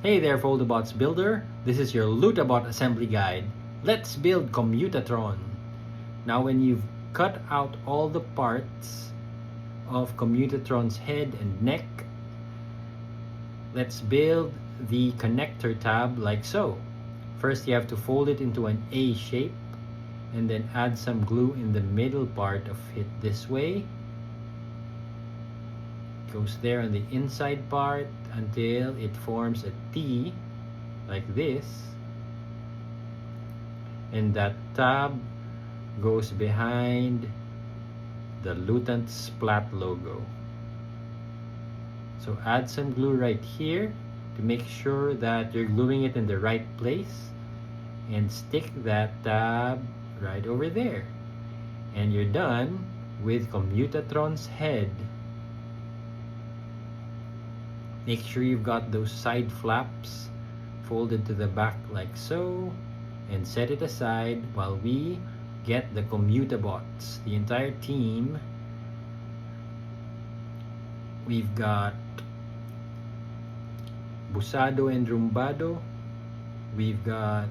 Hey there, Foldabots builder. This is your Lutabot assembly guide. Let's build KOMYUTATRON. Now when you've cut out all the parts of KOMYUTATRON's head and neck, let's build the connector tab like so. First you have to fold it into an A shape and then add some glue in the middle part of it this way. Goes there on the inside part until it forms a T like this, and that tab goes behind the Lutant Splat logo. So add some glue right here to make sure that you're gluing it in the right place, and stick that tab right over there, and you're done with KOMYUTATRON's head. Make sure you've got those side flaps folded to the back like so, and set it aside while we get the KOMYUTABOTs, the entire team. We've got Busado and Rumbado, we've got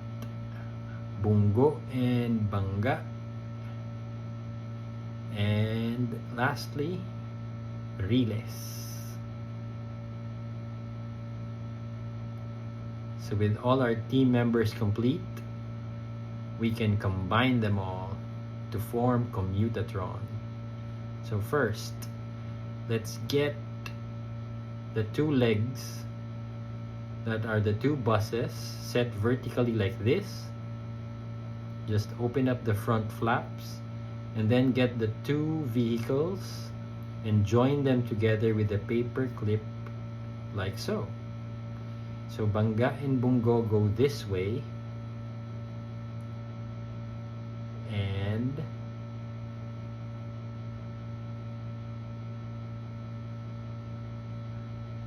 Bungo and Banga, and lastly Riles. So with all our team members complete, we can combine them all to form KOMYUTATRON. So first, let's get the two legs that are the two buses set vertically like this. Just open up the front flaps and then get the two vehicles and join them together with a paper clip like so. So Banga and Bungo go this way, and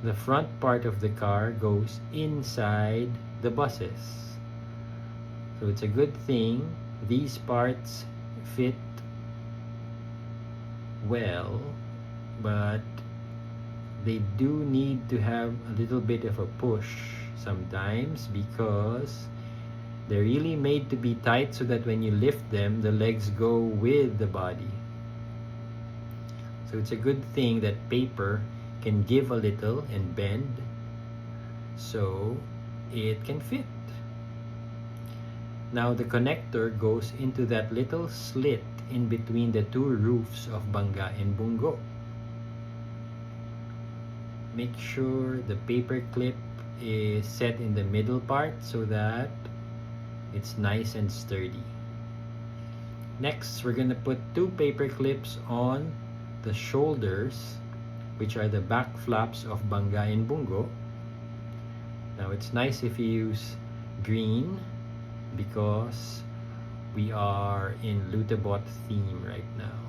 the front part of the car goes inside the buses. So it's a good thing these parts fit well, but they do need to have a little bit of a push sometimes, because they're really made to be tight so that when you lift them, the legs go with the body. So it's a good thing that paper can give a little and bend so it can fit. Now the connector goes into that little slit in between the two roofs of Banga and Bungo. Make sure the paper clip is set in the middle part so that it's nice and sturdy. Next, we're gonna put two paper clips on the shoulders, which are the back flaps of Banga and Bungo. Now it's nice if you use green because we are in Lutabot theme right now,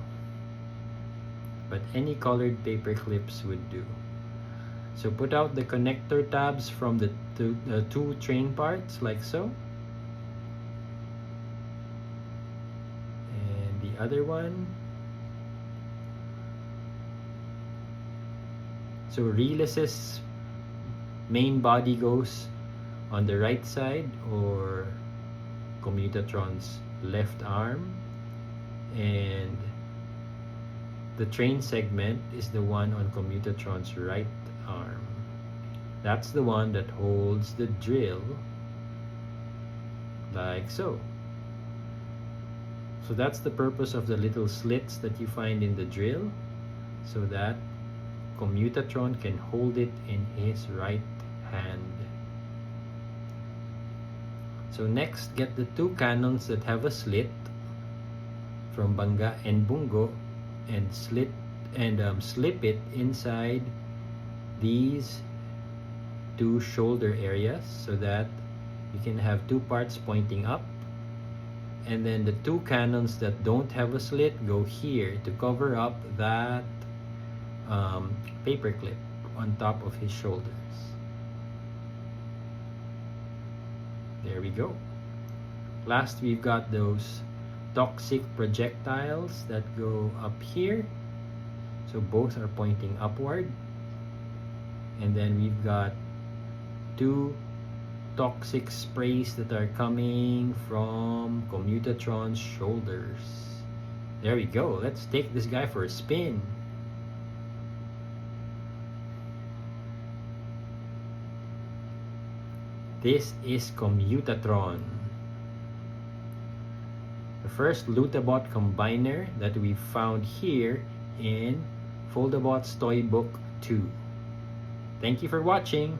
but any colored paper clips would do. So put out the connector tabs from the two train parts like so, and the other one. So Riles' main body goes on the right side, or KOMYUTATRON's left arm, and the train segment is the one on KOMYUTATRON's right arm. That's the one that holds the drill like so. So that's the purpose of the little slits that you find in the drill, so that KOMYUTATRON can hold it in his right hand. So next, get the two cannons that have a slit from Banga and Bungo and slip it inside these two shoulder areas so that you can have two parts pointing up, and then the two cannons that don't have a slit go here to cover up that paper clip on top of his shoulders. There we go. Last, we've got those toxic projectiles that go up here, so both are pointing upward. And then we've got two toxic sprays that are coming from KOMYUTATRON's shoulders. There we go. Let's take this guy for a spin. This is KOMYUTATRON, the first Lutabot combiner that we found here in Foldabots Toybook 2. Thank you for watching.